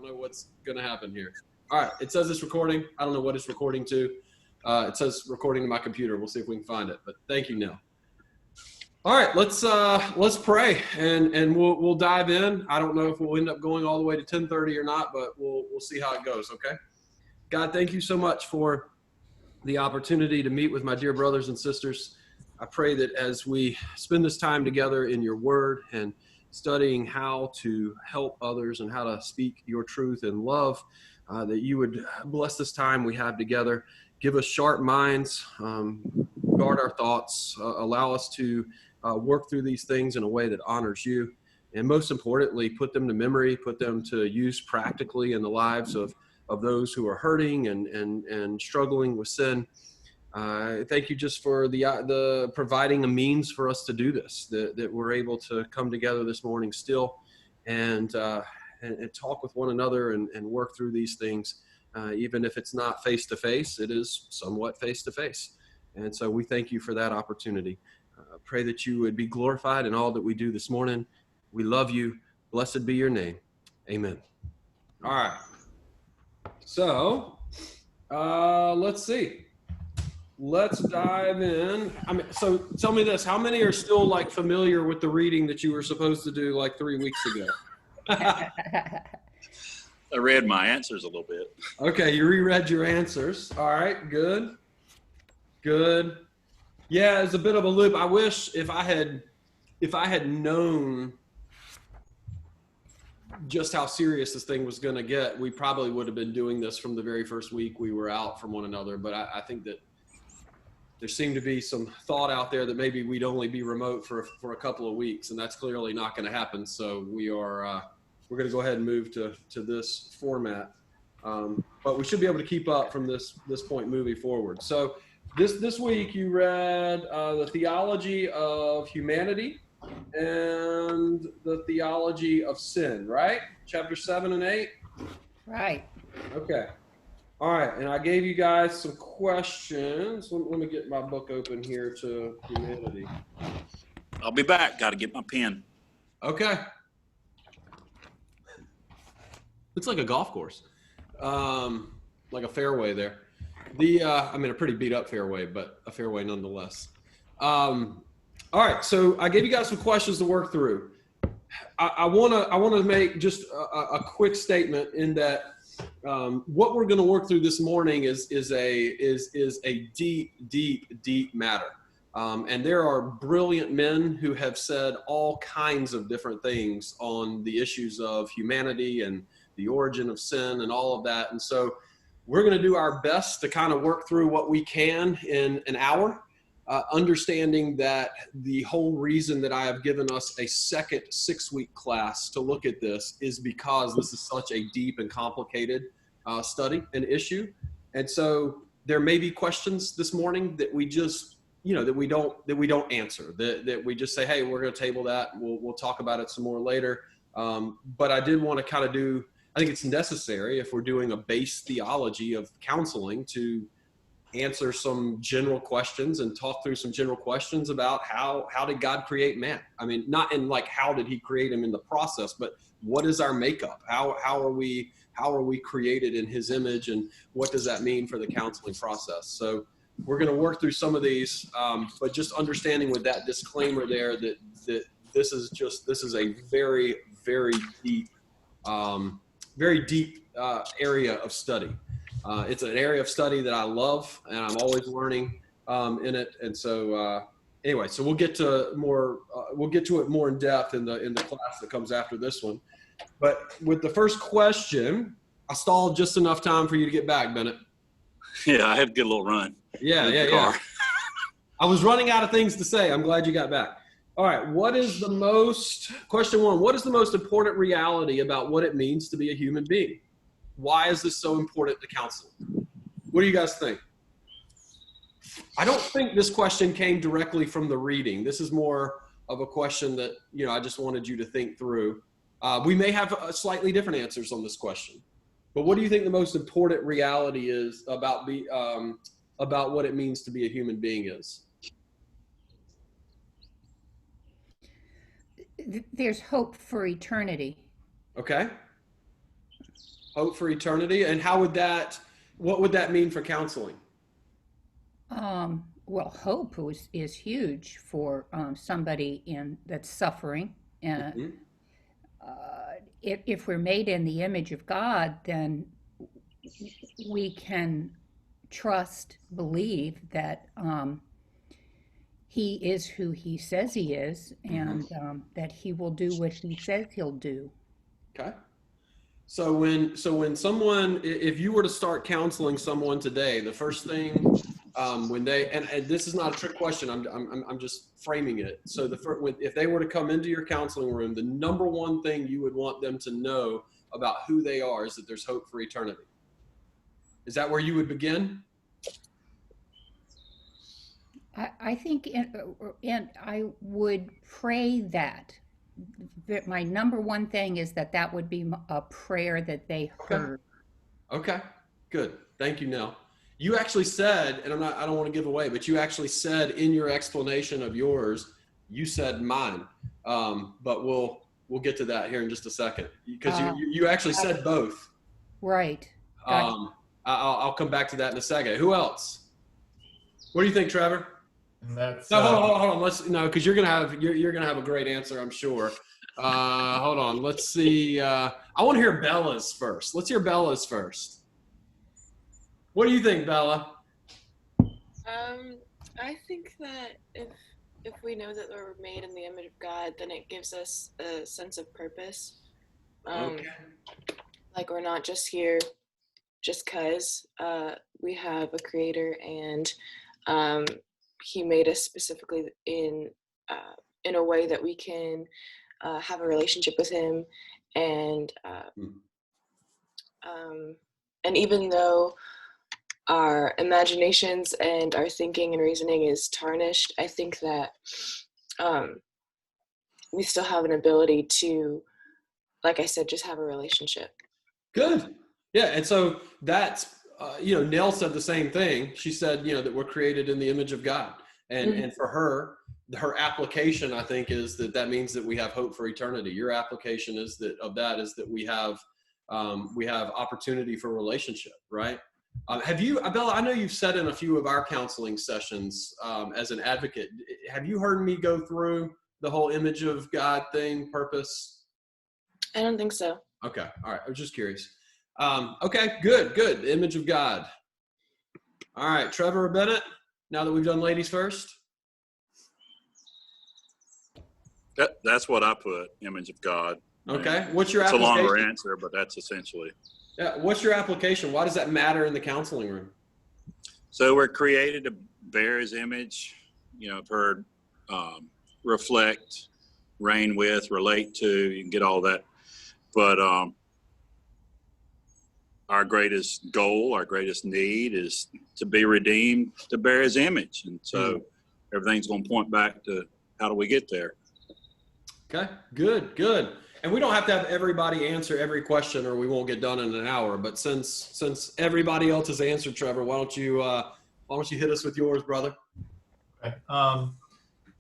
know what's going to happen here. All right. It says it's recording. I don't know what it's recording to. It says recording to my computer. We'll see if we can find it, but thank you, Neil. All right, let's pray and we'll dive in. I don't know if we'll end up going all the way to 10:30 or not, but we'll see how it goes, okay? God, thank you so much for the opportunity to meet with my dear brothers and sisters. I pray that as we spend this time together in your word and studying how to help others and how to speak your truth in love, that you would bless this time we have together. Give us sharp minds, guard our thoughts, allow us to work through these things in a way that honors you, and most importantly, put them to memory, put them to use practically in the lives of those who are hurting and struggling with sin. Thank you just for the providing a means for us to do this, that we're able to come together this morning still and talk with one another and work through these things. Even if it's not face-to-face, it is somewhat face-to-face. And so we thank you for that opportunity. Pray that you would be glorified in all that we do this morning. We love you. Blessed be your name. Amen. All right. So let's see. Let's dive in. So tell me this. How many are still like familiar with the reading that you were supposed to do like 3 weeks ago? I read my answers a little bit. Okay, you reread your answers. All right, good. Good. Yeah, it's a bit of a loop. I wish if I had known just how serious this thing was going to get, we probably would have been doing this from the very first week we were out from one another. But I think that there seemed to be some thought out there that maybe we'd only be remote for a couple of weeks, and that's clearly not going to happen. So we're going to go ahead and move to this format. But we should be able to keep up from this point moving forward. So this week you read the theology of humanity and the theology of sin, right? Chapter 7 and 8? Right. Okay. All right. And I gave you guys some questions. Let me get my book open here to humanity. I'll be back. Got to get my pen. Okay. Looks like a golf course. Like a fairway there. A pretty beat up fairway, but a fairway nonetheless. All right, so I gave you guys some questions to work through. I want to make just a quick statement in that what we're going to work through this morning is a deep matter, and there are brilliant men who have said all kinds of different things on the issues of humanity and the origin of sin and all of that, and so we're going to do our best to kind of work through what we can in an hour, understanding that the whole reason that I have given us a second 6-week class to look at this is because this is such a deep and complicated study and issue. And so there may be questions this morning that we just, that we don't answer, that we just say, hey, we're going to table that. We'll talk about it some more later. But I did want to kind of I think it's necessary if we're doing a base theology of counseling to answer some general questions and talk through some general questions about how did God create man? I mean, not in like how did he create him in the process, but what is our makeup? How are we created in his image, and what does that mean for the counseling process? So we're going to work through some of these, but just understanding with that disclaimer there that this is a very, very deep area of study. It's an area of study that I love, and I'm always learning in it. And so, anyway, so we'll get to it more in depth in the class that comes after this one. But with the first question, I stalled just enough time for you to get back, Bennett. Yeah, I had to get a little run. Yeah. I was running out of things to say. I'm glad you got back. All right. Question one, what is the most important reality about what it means to be a human being? Why is this so important to counsel? What do you guys think? I don't think this question came directly from the reading. This is more of a question that, I just wanted you to think through. We may have slightly different answers on this question, but what do you think the most important reality is about what it means to be a human being is? There's hope for eternity. Okay. Hope for eternity. And what would that mean for counseling? Well, hope is huge for somebody that's suffering. Mhm. If we're made in the image of God, then we can trust, believe that He is who He says He is, and that He will do what He says He'll do. Okay. So when someone, if you were to start counseling someone today, the first thing when they, and this is not a trick question, I'm just framing it. So if they were to come into your counseling room, the number one thing you would want them to know about who they are is that there's hope for eternity. Is that where you would begin? I think, and I would pray that. My number one thing is that would be a prayer that they Okay. heard. Okay. Good. Thank you, Nell. You actually said, and I don't want to give away, but you actually said in your explanation of yours, you said mine. But we'll get to that here in just a second because Uh, you actually said both. right. Gotcha. I'll come back to that in a second. Who else? What do you think, Trevor? And that's No, hold on. Because you're gonna have a great answer, I'm sure. Hold on. Let's see. I want to hear Bella's first. Let's hear Bella's first. What do you think, Bella? I think that if we know that we're made in the image of God, then it gives us a sense of purpose. Okay. Like we're not just here just because we have a creator, and he made us specifically in a way that we can have a relationship with him, and even though our imaginations and our thinking and reasoning is tarnished, I think that we still have an ability to, like I said, just have a relationship. Good. Yeah. And so that's, Nell said the same thing. She said, that we're created in the image of God. And for her application, I think, is that means that we have hope for eternity. Your application is that we have opportunity for relationship, right? Have you, Bella, I know you've said in a few of our counseling sessions as an advocate, have you heard me go through the whole image of God thing, purpose? I don't think so. Okay. All right. I was just curious. Okay. Good. The image of God. All right. Trevor or Bennett, now that we've done ladies first. That's what I put, image of God. Okay. What's your It's a application? longer answer, but that's essentially. Yeah. What's your application? Why does that matter in the counseling room? So we're created to bear his image, I've heard reflect, reign with, relate to, you can get all that. But our greatest goal, our greatest need is to be redeemed, to bear his image. And so everything's going to point back to how do we get there? Okay, good. And we don't have to have everybody answer every question or we won't get done in an hour. But since everybody else has answered, Trevor, why don't you hit us with yours, brother? Okay.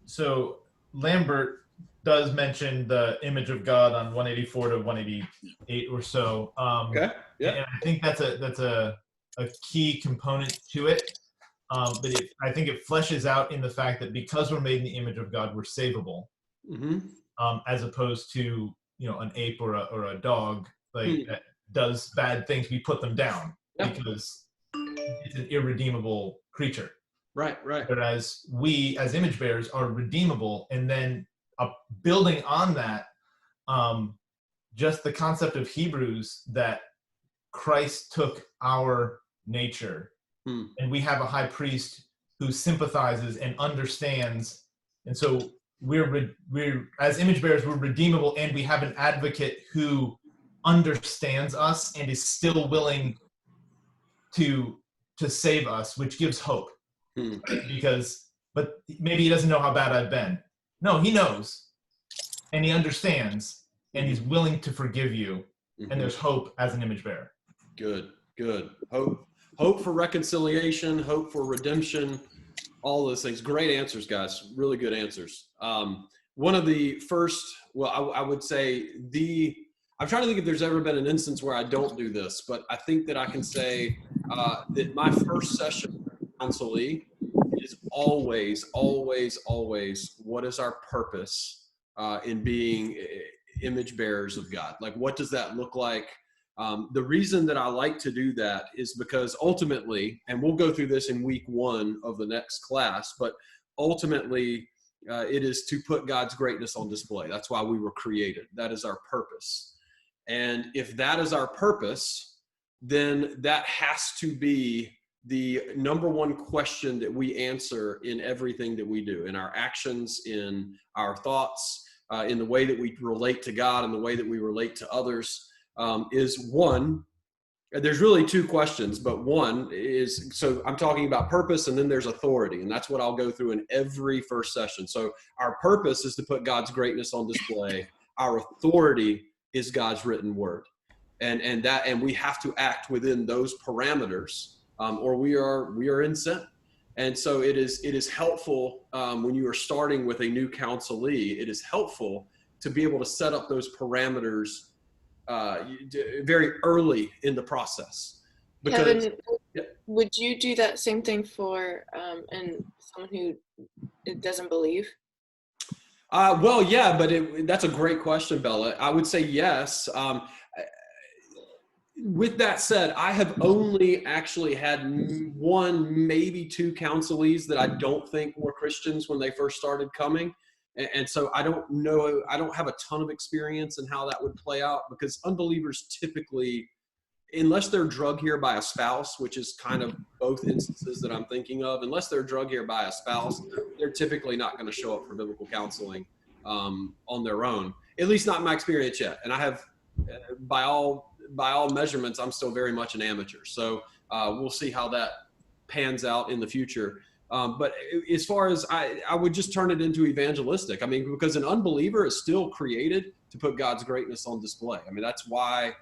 So Lambert does mention the image of God on 184 to 188 or so. Okay. Yeah. And I think that's a key component to it. But I think it fleshes out in the fact that because we're made in the image of God, we're savable. As opposed to an ape or a dog that does bad things, we put them down because it's an irredeemable creature. Right. Whereas we as image bearers are redeemable, and then building on that, just the concept of Hebrews that Christ took our nature, and we have a high priest who sympathizes and understands, and so we're as image bearers, we're redeemable, and we have an advocate who understands us and is still willing to save us, which gives hope. Right? But maybe he doesn't know how bad I've been. No, he knows, and he understands, and he's willing to forgive you. And there's hope as an image bearer. Good. Hope for reconciliation, hope for redemption, all those things. Great answers, guys. Really good answers. One of the first, I would say I'm trying to think if there's ever been an instance where I don't do this, but I think that I can say that my first session counselee is always, always, always, what is our purpose in being image bearers of God? Like, what does that look like? The reason that I like to do that is because ultimately, and we'll go through this in week 1 of the next class, but ultimately it is to put God's greatness on display. That's why we were created. That is our purpose. And if that is our purpose, then that has to be the number one question that we answer in everything that we do, in our actions, in our thoughts, in the way that we relate to God and the way that we relate to others, is one. There's really 2 questions, but one is, so I'm talking about purpose, and then there's authority, and that's what I'll go through in every first session. So our purpose is to put God's greatness on display. Our authority is God's written word, and we have to act within those parameters, or we are in sin. And so it is helpful when you are starting with a new counselee. It is helpful to be able to set up those parameters very early in the process. Because, Kevin, would you do that same thing for and someone who doesn't believe? Well, yeah, but that's a great question, Bella. I would say yes. With that said, I have only actually had 1, maybe 2 counselees that I don't think were Christians when they first started coming. And so I don't know, I don't have a ton of experience in how that would play out, because unbelievers typically, unless they're drug here by a spouse, which is kind of both instances that I'm thinking of, unless they're drug here by a spouse, they're typically not going to show up for biblical counseling on their own, at least not in my experience yet. And I have, by all measurements, I'm still very much an amateur. So we'll see how that pans out in the future. But as far as I would just turn it into evangelistic. I mean, because an unbeliever is still created to put God's greatness on display. I mean, that's why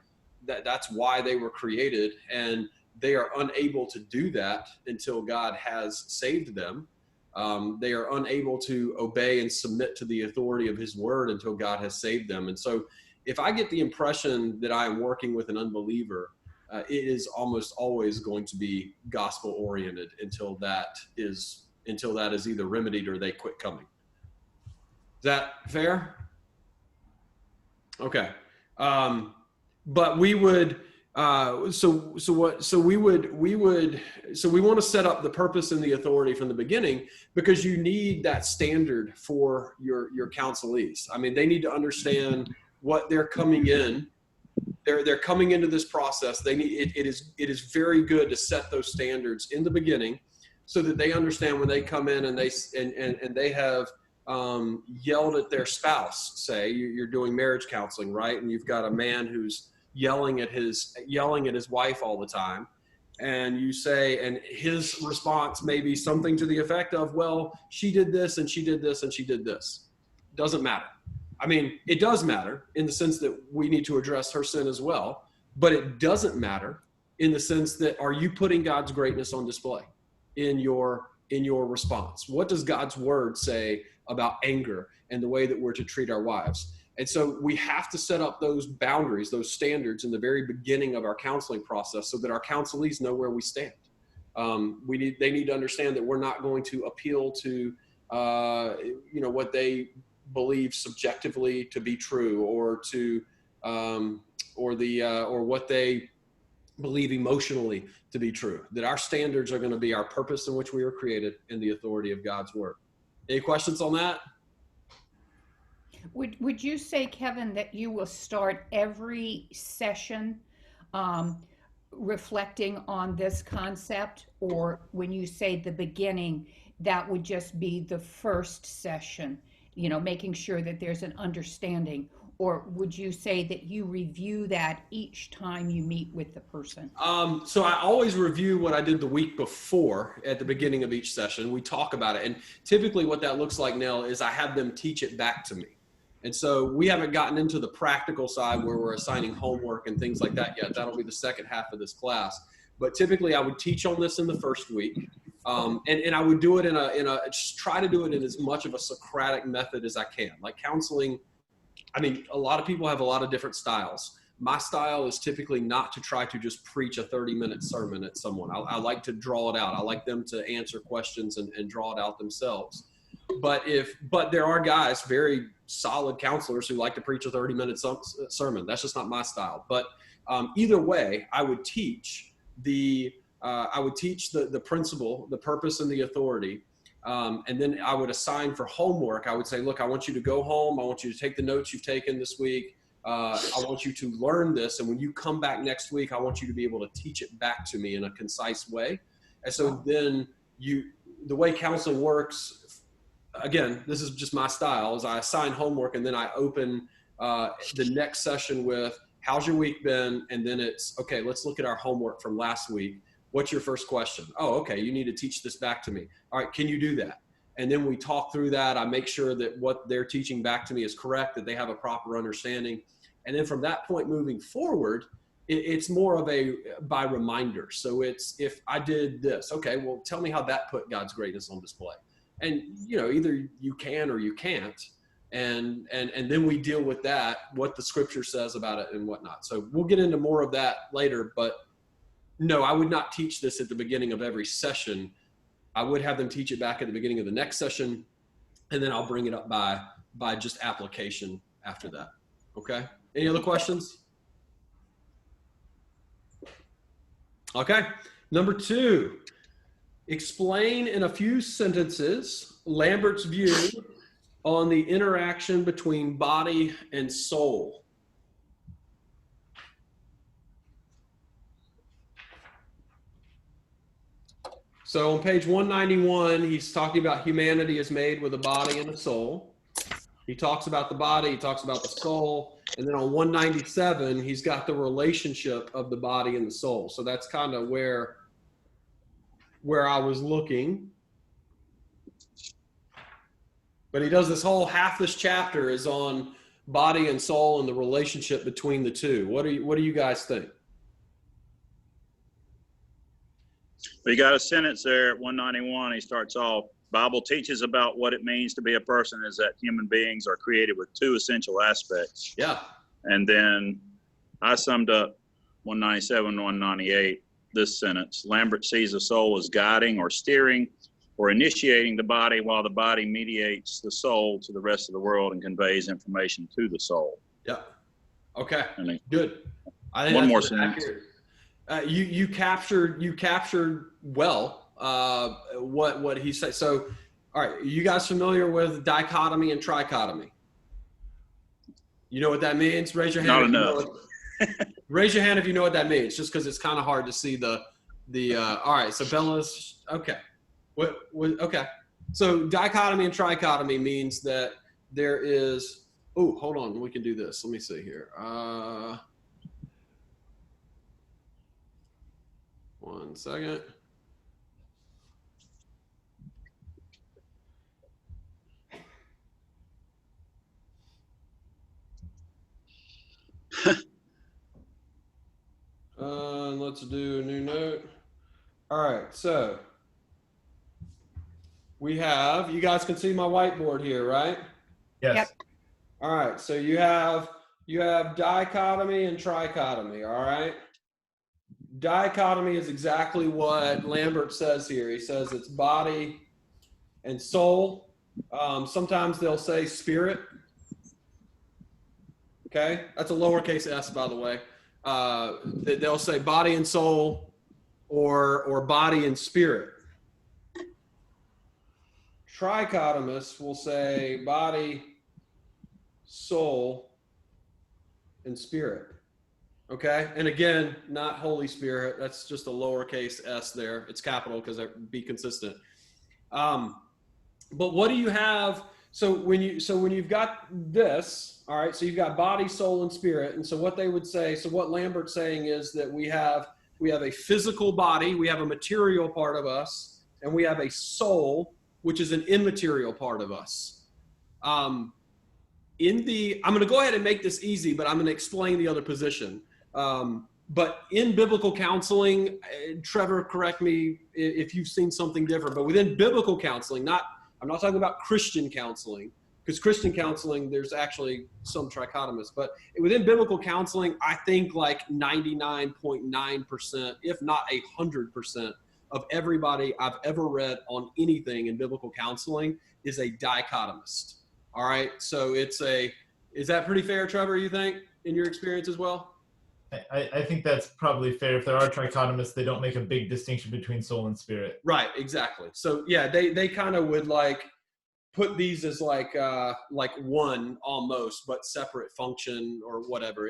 they were created, and they are unable to do that until God has saved them. They are unable to obey and submit to the authority of his word until God has saved them. And so if I get the impression that I am working with an unbeliever, it is almost always going to be gospel oriented until that is either remedied or they quit coming. Is that fair? Okay. But we would, so we want to set up the purpose and the authority from the beginning, because you need that standard for your counselees. I mean, they need to understand what they're coming in. They're coming into this process. They need it is very good to set those standards in the beginning, so that they understand when they come in and they have yelled at their spouse. Say you're doing marriage counseling, right? And you've got a man who's yelling at his wife all the time, and you say, and his response may be something to the effect of, well, she did this and she did this and she did this. Doesn't matter. I mean, it does matter in the sense that we need to address her sin as well, but it doesn't matter in the sense that, are you putting God's greatness on display in your response? What does God's word say about anger and the way that we're to treat our wives? And so we have to set up those boundaries, those standards in the very beginning of our counseling process, so that our counselees know where we stand. They need to understand that we're not going to appeal to what they believe subjectively to be true, or to or what they believe emotionally to be true. That our standards are going to be our purpose in which we were created and the authority of God's word. Any questions on that? Would you say, Kevin, that you will start every session reflecting on this concept, or when you say the beginning, that would just be the first session, making sure that there's an understanding? Or would you say that you review that each time you meet with the person? So I always review what I did the week before at the beginning of each session. We talk about it. And typically what that looks like, Nell, is I have them teach it back to me. And so we haven't gotten into the practical side where we're assigning homework and things like that yet. That'll be the second half of this class. But typically I would teach on this in the first week. And I would do it just try to do it in as much of a Socratic method as I can. Like counseling I mean, a lot of people have a lot of different styles. My style is typically not to try to just preach a 30-minute sermon at someone. I like to draw it out. I like them to answer questions and draw it out themselves. But there are guys, very solid counselors, who like to preach a 30-minute sermon. That's just not my style. But either way, I would teach the principle, the purpose, and the authority. And then I would assign for homework. I would say, look, I want you to go home. I want you to take the notes you've taken this week. I want you to learn this. And when you come back next week, I want you to be able to teach it back to me in a concise way. And so then the way counseling works, again, this is just my style, is I assign homework and then I open the next session with, how's your week been? And then it's, okay, let's look at our homework from last week. What's your first question? Oh, okay, you need to teach this back to me. All right, can you do that? And then we talk through that. I make sure that what they're teaching back to me is correct, that they have a proper understanding. And then from that point moving forward, it's more of a by reminder. So it's, if I did this, okay, well, tell me how that put God's greatness on display. And, either you can or you can't. And then we deal with that, what the scripture says about it and whatnot. So we'll get into more of that later, but no, I would not teach this at the beginning of every session. I would have them teach it back at the beginning of the next session, and then I'll bring it up by just application after that. Okay. Any other questions? Okay. Number 2, explain in a few sentences Lambert's view on the interaction between body and soul. So on page 191, he's talking about humanity is made with a body and a soul. He talks about the body, he talks about the soul, and then on 197, he's got the relationship of the body and the soul. So that's kind of where I was looking. But he does this whole, half this chapter is on body and soul and the relationship between the two. What do you guys think? We got a sentence there at 191. He starts off, Bible teaches about what it means to be a person is that human beings are created with 2 essential aspects. Yeah. And then I summed up 197, 198, this sentence. Lambert sees the soul as guiding or steering or initiating the body, while the body mediates the soul to the rest of the world and conveys information to the soul. Yeah. Okay. And good. I think one that's more sentence. You captured well what he said. So, all right, you guys familiar with dichotomy and trichotomy? You know what that means? Raise your hand. Not enough. Raise your hand if you know what that means. Just because it's kind of hard to see the. All right, so Bella's okay. What? Okay. So dichotomy and trichotomy means that there is. Oh, hold on. We can do this. Let me see here. One second. Let's do a new note. All right, so we have, you guys can see my whiteboard here, right? Yes. Yep. All right, so you have dichotomy and trichotomy, all right? Dichotomy is exactly what Lambert says here. He says it's body and soul. Sometimes they'll say spirit. Okay, that's a lowercase s, by the way. They'll say body and soul or body and spirit. Trichotomists will say body, soul, and spirit. Okay, and again, not Holy Spirit. That's just a lowercase s there. It's capital because be consistent. But what do you have? So when you've got this, all right. So you've got body, soul, and spirit. And so what they would say. So what Lambert's saying is that we have a physical body, we have a material part of us, and we have a soul, which is an immaterial part of us. I'm going to go ahead and make this easy, but I'm going to explain the other position. But in biblical counseling, Trevor, correct me if you've seen something different, but within biblical counseling, I'm not talking about Christian counseling, because Christian counseling, there's actually some trichotomists, but within biblical counseling, I think like 99.9%, if not 100% of everybody I've ever read on anything in biblical counseling is a dichotomist. All right. So is that pretty fair, Trevor, you think, in your experience as well? I think that's probably fair. If there are trichotomists, they don't make a big distinction between soul and spirit. Right, exactly. So yeah, they kind of would like put these as like one almost, but separate function or whatever.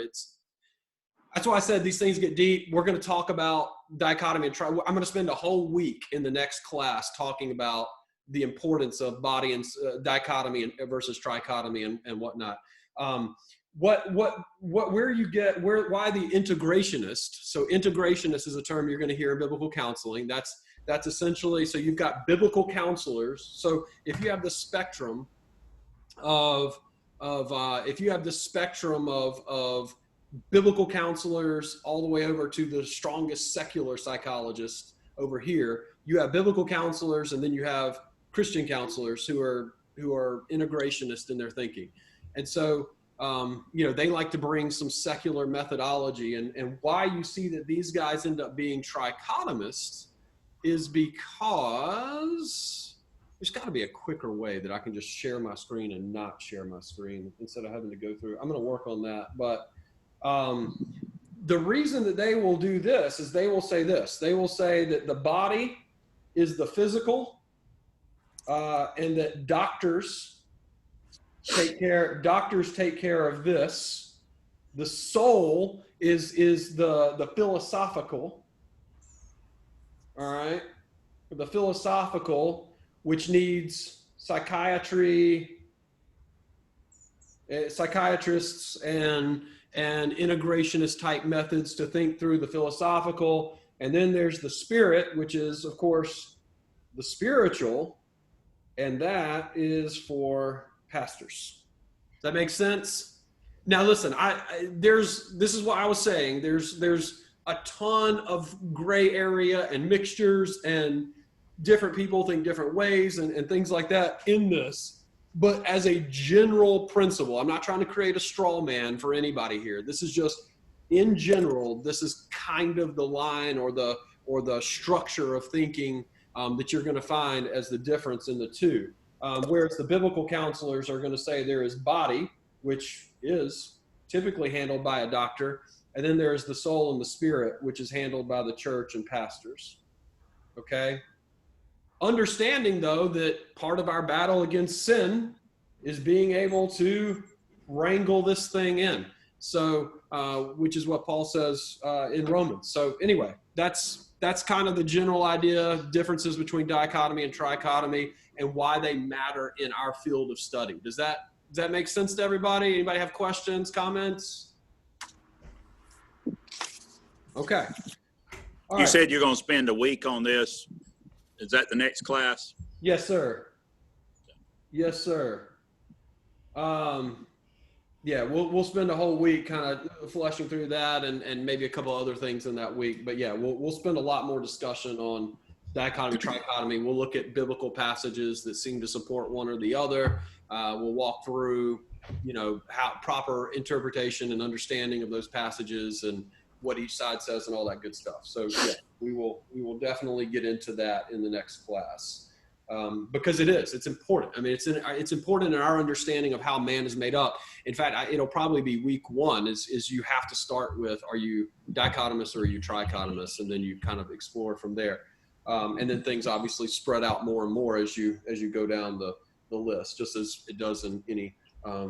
That's why I said these things get deep. We're going to talk about dichotomy and I'm going to spend a whole week in the next class talking about the importance of body and dichotomy versus trichotomy and whatnot. Why the integrationist? So integrationist is a term you're going to hear in biblical counseling. That's essentially, so you've got biblical counselors. So if you have the spectrum of biblical counselors all the way over to the strongest secular psychologists over here, you have biblical counselors, and then you have Christian counselors who are integrationist in their thinking. And so they like to bring some secular methodology, and why you see that these guys end up being trichotomists is because there's got to be a quicker way that I can just share my screen and not share my screen instead of having to go through. I'm going to work on that. But the reason that they will do this is they will say this. They will say that the body is the physical, and that doctors take care of this. The soul is the philosophical. All right. The philosophical, which needs psychiatrists and integrationist type methods to think through the philosophical. And then there's the spirit, which is, of course, the spiritual, and that is for pastors. Does that make sense? Now, listen, this is what I was saying. There's a ton of gray area and mixtures, and different people think different ways and things like that in this. But as a general principle, I'm not trying to create a straw man for anybody here. This is just, in general, this is kind of the line or the structure of thinking that you're going to find as the difference in the two. Whereas the biblical counselors are going to say there is body, which is typically handled by a doctor, and then there's the soul and the spirit, which is handled by the church and pastors. Okay? Understanding, though, that part of our battle against sin is being able to wrangle this thing in. So, which is what Paul says in Romans. So anyway, that's kind of the general idea, differences between dichotomy and trichotomy, and why they matter in our field of study. Does that make sense to everybody? Anybody have questions, comments? Okay. All You right. said you're going to spend a week on this. Is that the next class? Yes, sir. Yes, sir. Yeah, we'll spend a whole week kind of fleshing through that and maybe a couple other things in that week. But yeah, we'll spend a lot more discussion on dichotomy, trichotomy. We'll look at biblical passages that seem to support one or the other. We'll walk through, how proper interpretation and understanding of those passages and what each side says and all that good stuff. So yeah, we will definitely get into that in the next class. Because it's important. I mean, it's important in our understanding of how man is made up. In fact, it'll probably be week one is you have to start with, are you dichotomous or are you trichotomous? And then you kind of explore from there. And then things obviously spread out more and more as you go down the list, just as it does in any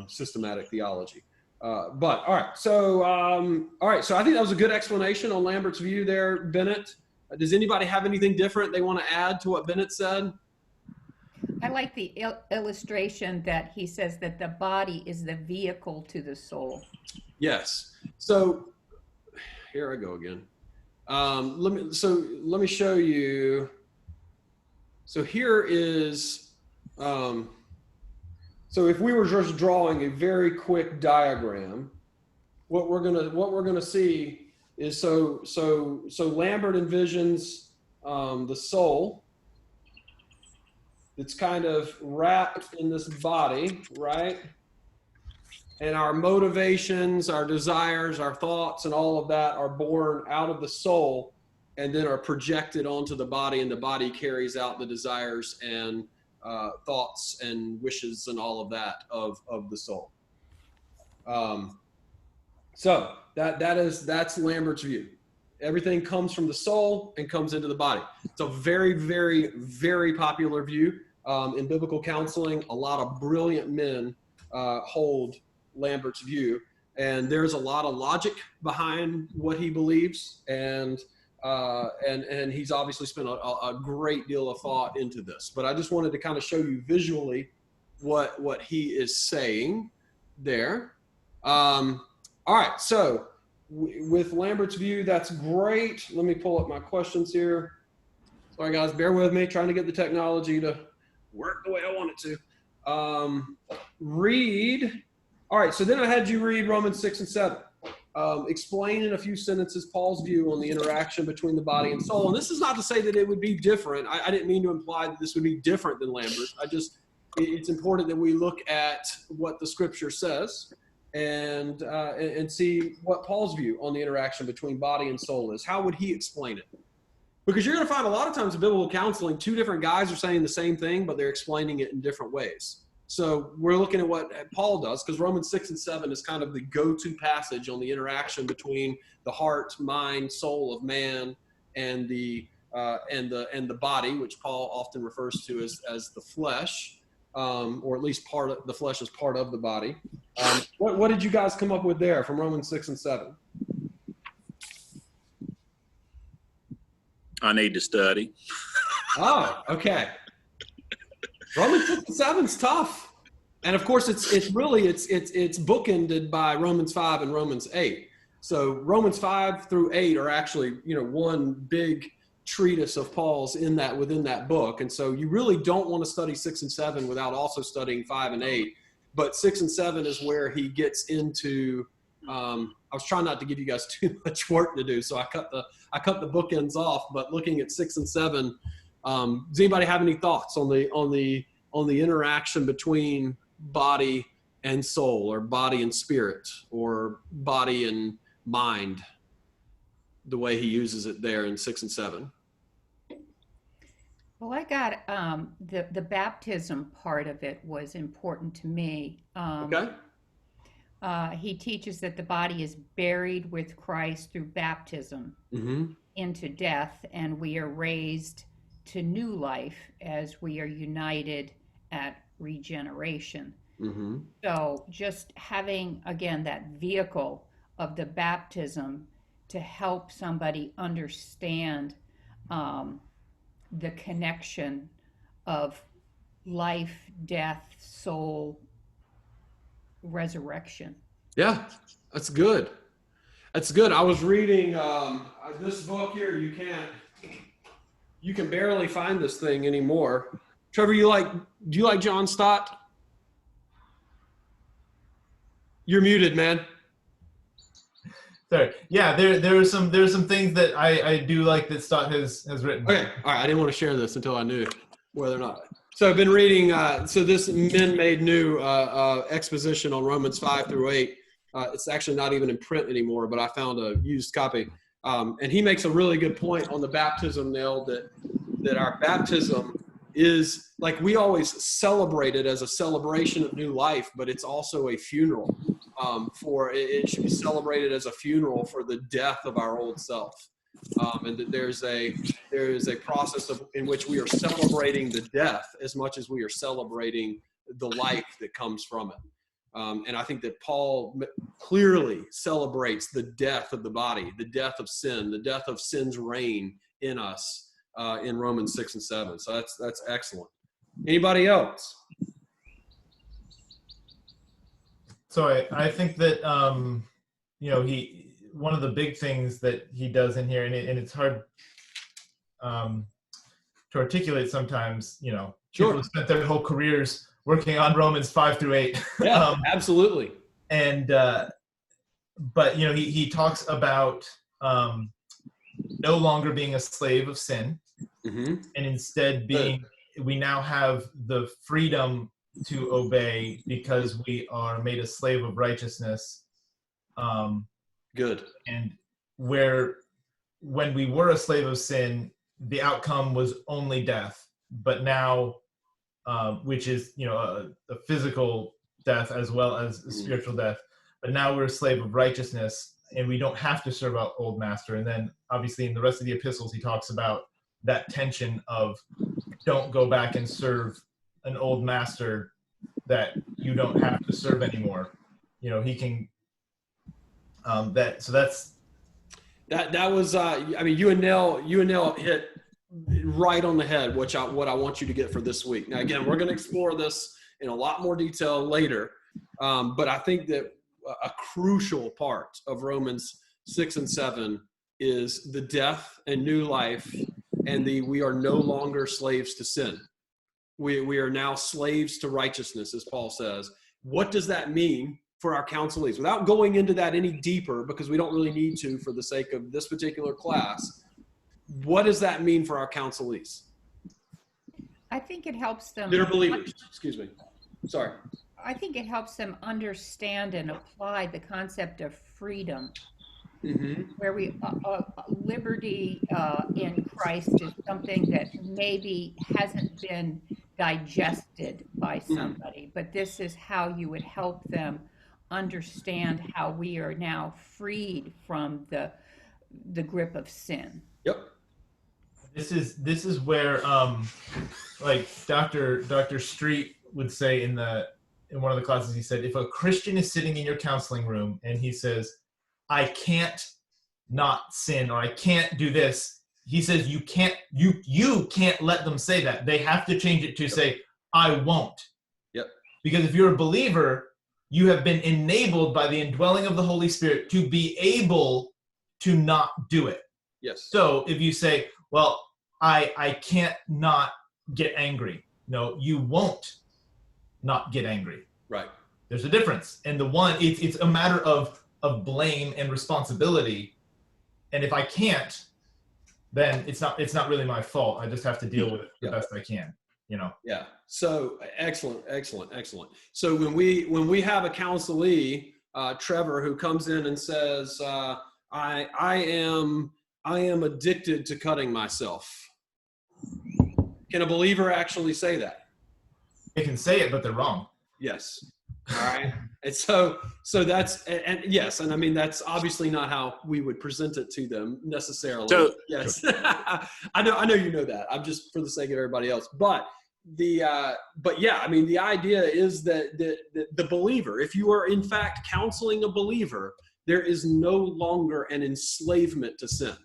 systematic theology. But all right. So I think that was a good explanation on Lambert's view there, Bennett. Does anybody have anything different they want to add to what Bennett said? I like the illustration that he says that the body is the vehicle to the soul. Yes. So here I go again. Let me show you. So here is, so if we were just drawing a very quick diagram, what we're gonna see is so Lambert envisions the soul. that's kind of wrapped in this body, right? And our motivations, our desires, our thoughts, and all of that are born out of the soul and then are projected onto the body, and the body carries out the desires and thoughts and wishes and all of that of the soul. So that's Lambert's view. Everything comes from the soul and comes into the body. It's a very, very, very popular view in biblical counseling. A lot of brilliant men hold Lambert's view, and there's a lot of logic behind what he believes, and he's obviously spent a great deal of thought into this. But I just wanted to kind of show you visually what he is saying there. All right, so with Lambert's view, that's great. Let me pull up my questions here. Sorry, guys, bear with me. Trying to get the technology to work the way I want it to. Read. All right, so then I had you read Romans 6 and 7. Explain in a few sentences Paul's view on the interaction between the body and soul. And this is not to say that it would be different. I didn't mean to imply that this would be different than Lambert's. It's important that we look at what the scripture says and see what Paul's view on the interaction between body and soul is. How would he explain it? Because you're going to find a lot of times in biblical counseling, two different guys are saying the same thing, but they're explaining it in different ways. So we're looking at what Paul does, because Romans 6 and 7 is kind of the go-to passage on the interaction between the heart, mind, soul of man and the body, which Paul often refers to as the flesh, or at least part of the flesh is part of the body. What did you guys come up with there from Romans 6 and 7? I need to study. Oh, okay. Romans 6 and 7 is tough. And of course it's bookended by Romans 5 and Romans 8. So Romans 5 through 8 are actually, one big treatise of Paul's within that book. And so you really don't want to study 6 and 7 without also studying 5 and 8. But 6 and 7 is where he gets into I was trying not to give you guys too much work to do, so I cut the bookends off. But looking at 6 and 7, does anybody have any thoughts on the interaction between body and soul, or body and spirit, or body and mind, the way he uses it there in 6 and 7? Well, I got the baptism part of it was important to me. Okay. He teaches that the body is buried with Christ through baptism into death, and we are raised to new life as we are united at regeneration. So just having, again, that vehicle of the baptism to help somebody understand the connection of life, death, soul, resurrection. Yeah, that's good. That's good. I was reading this book here. You can barely find this thing anymore. Trevor, do you like John Stott? You're muted, man. Sorry. Yeah, there's some things that I do like that Stott has written. Okay. All right. I didn't want to share this until I knew whether or not. So I've been reading. So this Men Made New exposition on Romans 5 through 8. It's actually not even in print anymore, but I found a used copy. And he makes a really good point on the baptism, Neil, that our baptism is, like, we always celebrate it as a celebration of new life, but it's also a funeral. It should be celebrated as a funeral for the death of our old self. And that there is a process in which we are celebrating the death as much as we are celebrating the life that comes from it. And I think that Paul clearly celebrates the death of the body, the death of sin, the death of sin's reign in us in Romans 6 and 7. So that's excellent. Anybody else? So I think that one of the big things that he does in here, and it's hard to articulate sometimes. Sure. People have spent their whole careers working on Romans 5 through 8. Yeah, absolutely. And but he talks about no longer being a slave of sin, and instead being we now have the freedom to obey because we are made a slave of righteousness. Good. And when we were a slave of sin, the outcome was only death. But now, which is, a physical death as well as a spiritual death. But now we're a slave of righteousness, and we don't have to serve our old master. And then obviously in the rest of the epistles, he talks about that tension of don't go back and serve an old master that you don't have to serve anymore. He can, that was, I mean, you and Nell hit right on the head, what I want you to get for this week. Now, again, we're going to explore this in a lot more detail later. But I think that a crucial part of Romans 6 and 7 is the death and new life, and we are no longer slaves to sin. We are now slaves to righteousness, as Paul says. What does that mean for our counselees? Without going into that any deeper, because we don't really need to for the sake of this particular class, what does that mean for our counselees? I think it helps them. That are believers. Excuse me. Sorry. I think it helps them understand and apply the concept of freedom, where we liberty in Christ is something that maybe hasn't been digested by somebody, but this is how you would help them understand how we are now freed from the grip of sin. Yep. This is where like Dr. Street would say in one of the classes, he said, if a Christian is sitting in your counseling room and he says, I can't not sin, or I can't do this, he says you can't let them say that. They have to change it to say, I won't. Yep. Because if you're a believer, you have been enabled by the indwelling of the Holy Spirit to be able to not do it. Yes. So if you say, well, I can't not get angry. No, you won't not get angry. Right. There's a difference. And the one, it's a matter of blame and responsibility. And if I can't, then it's not really my fault. I just have to deal with it the best I can, Yeah. So excellent. So when we have a counselee, Trevor, who comes in and says, I am addicted to cutting myself. Can a believer actually say that? They can say it, but they're wrong. Yes. All right. And so that's, and yes. And I mean, that's obviously not how we would present it to them necessarily. So, yes, I know, you know that. I'm just for the sake of everybody else, but yeah, I mean, the idea is that the believer, if you are in fact counseling a believer, there is no longer an enslavement to sin.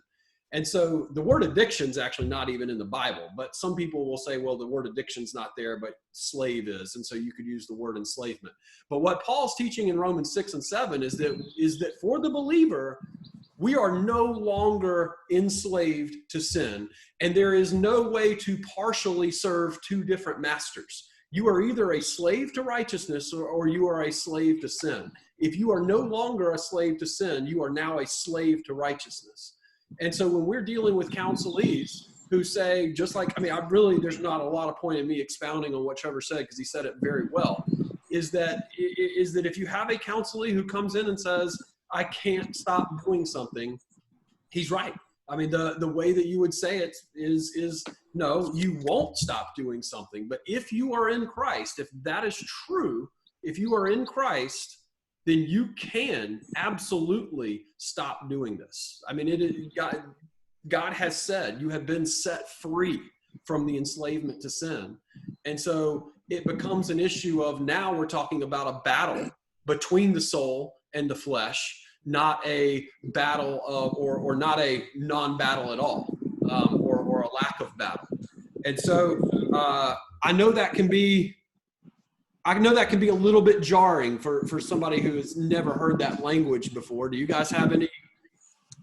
And so the word addiction is actually not even in the Bible, but some people will say, well, the word addiction's not there, but slave is. And so you could use the word enslavement. But what Paul's teaching in Romans 6 and 7 is that for the believer, we are no longer enslaved to sin. And there is no way to partially serve two different masters. You are either a slave to righteousness or you are a slave to sin. If you are no longer a slave to sin, you are now a slave to righteousness. And so when we're dealing with counselees who say, just like, I mean, there's not a lot of point in me expounding on what Trevor said because he said it very well, is that if you have a counselee who comes in and says, I can't stop doing something, he's right. I mean, the way that you would say it is no, you won't stop doing something. But if you are in Christ, if that is true, if you are in Christ, then you can absolutely stop doing this. I mean, God has said you have been set free from the enslavement to sin. And so it becomes an issue of now we're talking about a battle between the soul and the flesh, not a battle of, or not a non-battle at all, or a lack of battle. And so I know that can be a little bit jarring for somebody who has never heard that language before. Do you guys have any?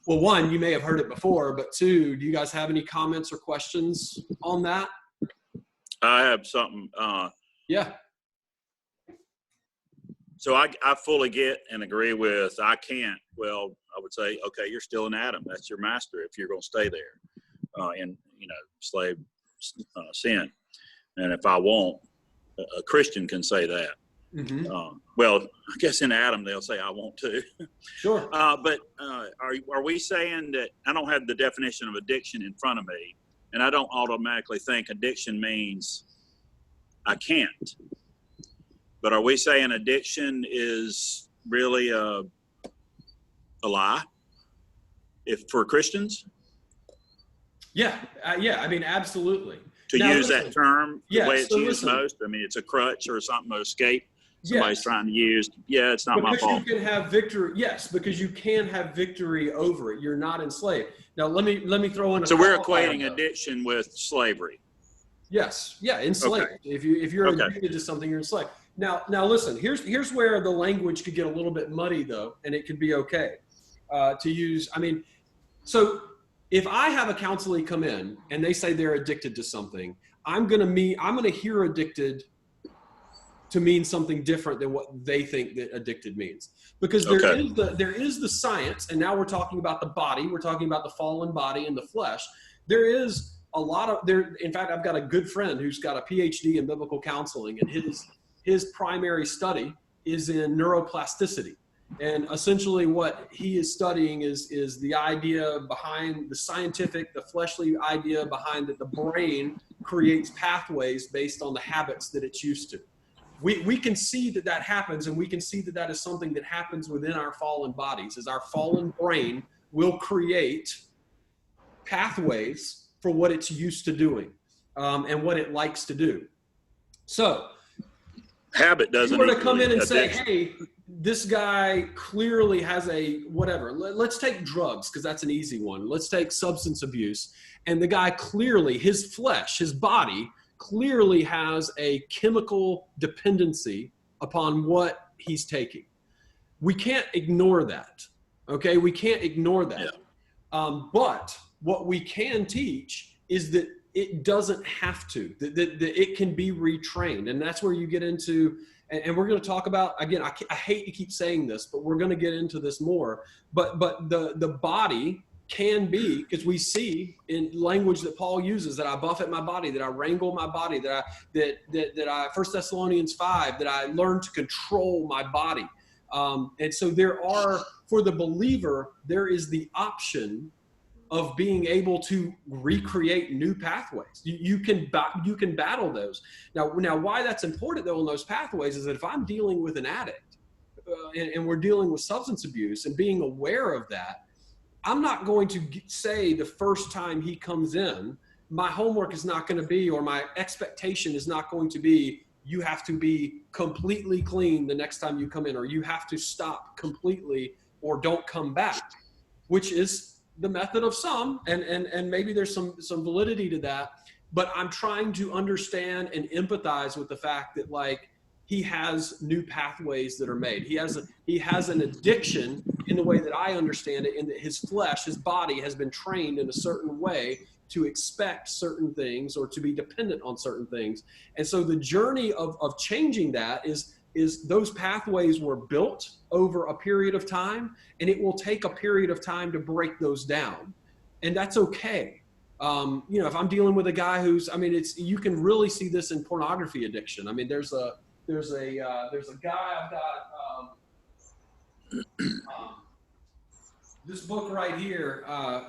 Well, one, you may have heard it before, but two, do you guys have any comments or questions on that? I have something. Yeah. So I fully get and agree with I can't. Well, I would say, okay, you're still an Adam. That's your master if you're going to stay there in slave sin. And if I won't, a Christian can say that. Well, I guess in Adam they'll say I want to. Sure. But are we saying that I don't have the definition of addiction in front of me, and I don't automatically think addiction means I can't? But are we saying addiction is really a lie if for Christians? Yeah. Yeah. I mean, absolutely. To Now, use listen, that term the way it's so used listen. most. I mean, it's a crutch or something to escape. Somebody's Yes. trying to use. Yeah, it's not my Because fault. you can have victory. Yes, because you can have victory over it. You're not enslaved. Now, let me throw in a So we're qualifier, equating though. addiction with slavery. Yes. Yeah. Enslaved. Okay. If you're Okay. addicted to something, you're enslaved. Now listen. Here's where the language could get a little bit muddy, though, and it could be okay to use. I mean, so if I have a counselee come in and they say they're addicted to something, I'm gonna hear addicted to mean something different than what they think that addicted means, because there is the science, and now we're talking about the body. We're talking about the fallen body and the flesh. There is a lot of there. In fact, I've got a good friend who's got a PhD in biblical counseling, and his primary study is in neuroplasticity. And essentially what he is studying is the idea behind the scientific, the fleshly idea behind that the brain creates pathways based on the habits that it's used to. We can see that happens, and we can see that is something that happens within our fallen bodies, is our fallen brain will create pathways for what it's used to doing and what it likes to do. So Habit doesn't. You were to come in and say, addiction. hey, this guy clearly has a whatever. Let's take drugs, because that's an easy one. Let's take substance abuse. And the guy clearly, his flesh, his body, clearly has a chemical dependency upon what he's taking. We can't ignore that. Okay, we can't ignore that. Yeah. But what we can teach is that it doesn't have to, that it can be retrained. And that's where you get into, and we're going to talk about, again, I hate to keep saying this, but we're going to get into this more, but the body can be, because we see in language that Paul uses, that I buffet my body, that I wrangle my body, that I 1 Thessalonians 5, that I learn to control my body. And so there are, for the believer, there is the option of being able to recreate new pathways. You can battle those. Now, why that's important though in those pathways is that if I'm dealing with an addict and we're dealing with substance abuse and being aware of that, I'm not going to say the first time he comes in, my homework is not going to be, or my expectation is not going to be, you have to be completely clean the next time you come in, or you have to stop completely or don't come back, which is the method of some, and maybe there's some validity to that, but I'm trying to understand and empathize with the fact that, like, he has new pathways that are made. He has an addiction in the way that I understand it, in that his flesh, his body has been trained in a certain way to expect certain things or to be dependent on certain things. And so the journey of changing that is those pathways were built over a period of time, and it will take a period of time to break those down. And that's okay. If I'm dealing with a guy who's, you can really see this in pornography addiction. I mean, there's a guy I've got, this book right here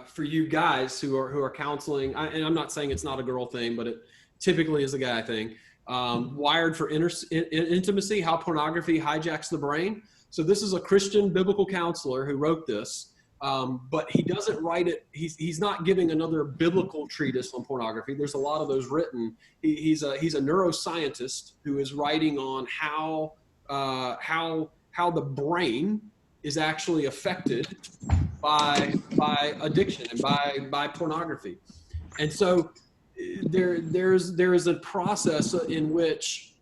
for you guys who are counseling, and I'm not saying it's not a girl thing, but it typically is a guy thing. Wired for Intimacy: How Pornography Hijacks the Brain. So this is a Christian biblical counselor who wrote this, but he doesn't write it. He's not giving another biblical treatise on pornography. There's a lot of those written. He's a neuroscientist who is writing on how the brain is actually affected by addiction and by pornography. And so there is a process in which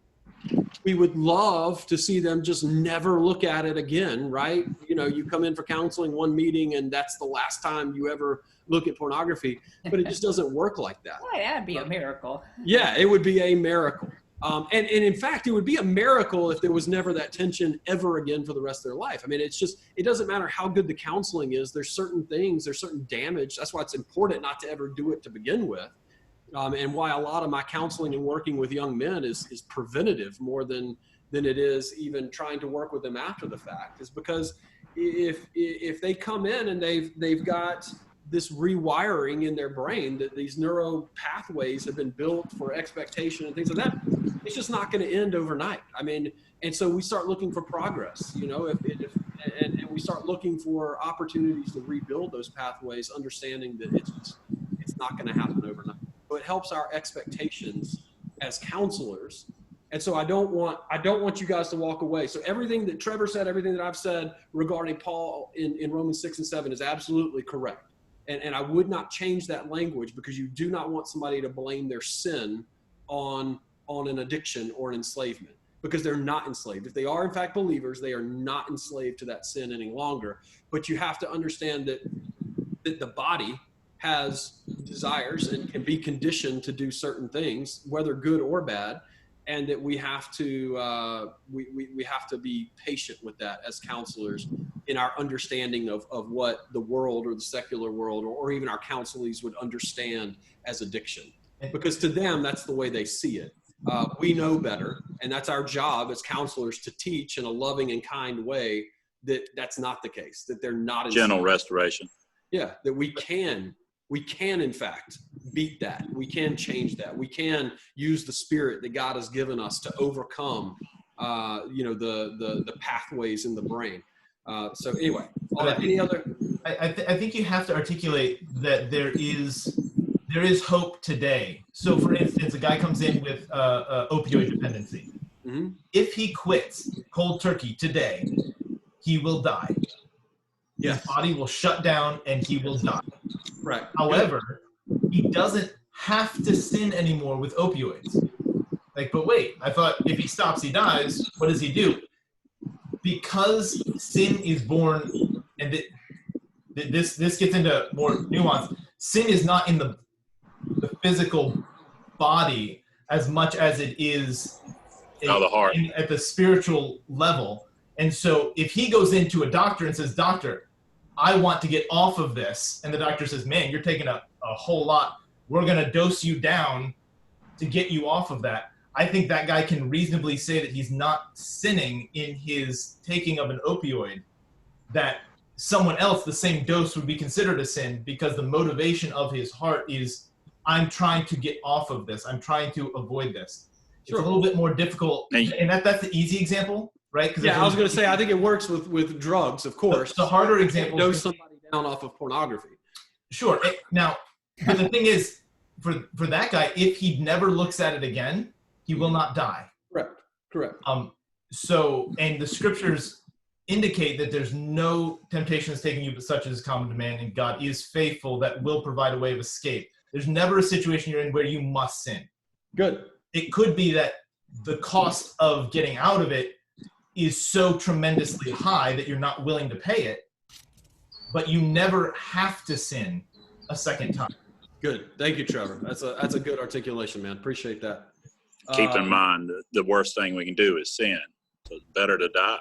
we would love to see them just never look at it again, right? You come in for counseling one meeting and that's the last time you ever look at pornography, but it just doesn't work like that. Boy, that'd be a miracle. Yeah, it would be a miracle. And in fact, it would be a miracle if there was never that tension ever again for the rest of their life. I mean, it doesn't matter how good the counseling is. There's certain things, there's certain damage. That's why it's important not to ever do it to begin with. and why a lot of my counseling and working with young men is preventative more than it is even trying to work with them after the fact, is because if they come in and they've got this rewiring in their brain, that these neuro pathways have been built for expectation and things like that, it's just not going to end overnight. I mean, and so we start looking for progress, you know, and we start looking for opportunities to rebuild those pathways, understanding that it's not going to happen overnight. So it helps our expectations as counselors. And so I don't want you guys to walk away. So everything that Trevor said, everything that I've said regarding Paul in Romans 6 and 7 is absolutely correct. And I would not change that language, because you do not want somebody to blame their sin on an addiction or an enslavement, because they're not enslaved. If they are in fact believers, they are not enslaved to that sin any longer. But you have to understand that the body has desires and can be conditioned to do certain things, whether good or bad, and that we have to we have to be patient with that as counselors in our understanding of what the world or the secular world or even our counselees would understand as addiction, because to them that's the way they see it. We know better, and that's our job as counselors to teach in a loving and kind way that that's not the case, that they're not Gentle restoration. Yeah, that we can in fact beat that. We can change that. We can use the spirit that God has given us to overcome, the pathways in the brain. So anyway, any other? I think you have to articulate that there is hope today. So, for instance, a guy comes in with opioid dependency. Mm-hmm. If he quits cold turkey today, he will die. Yes. His body will shut down and he will die. Right. However, he doesn't have to sin anymore with opioids. Like, but wait, I thought if he stops, he dies. What does he do? Because sin is born, and this gets into more nuance. Sin is not in the physical body as much as it is the heart. At the spiritual level. And so if he goes into a doctor and says, "Doctor, I want to get off of this," and the doctor says, "Man, you're taking a whole lot. We're going to dose you down to get you off of that," I think that guy can reasonably say that he's not sinning in his taking of an opioid, that someone else, the same dose, would be considered a sin, because the motivation of his heart is, I'm trying to get off of this. I'm trying to avoid this. Sure. It's a little bit more difficult. And that's the easy example, right? Yeah, I was going to say, I think it works with drugs, of course. The harder example. Dose somebody down off of pornography. Sure. Now, but the thing is, for that guy, if he never looks at it again, he will not die. Correct. So, and the scriptures indicate that there's no temptation that's taking you but such as common to man, and God is faithful that will provide a way of escape. There's never a situation you're in where you must sin. Good. It could be that the cost of getting out of it is so tremendously high that you're not willing to pay it, but you never have to sin a second time. Good. Thank you, Trevor. That's a good articulation, man. Appreciate that. Keep in mind that the worst thing we can do is sin. So it's better to die.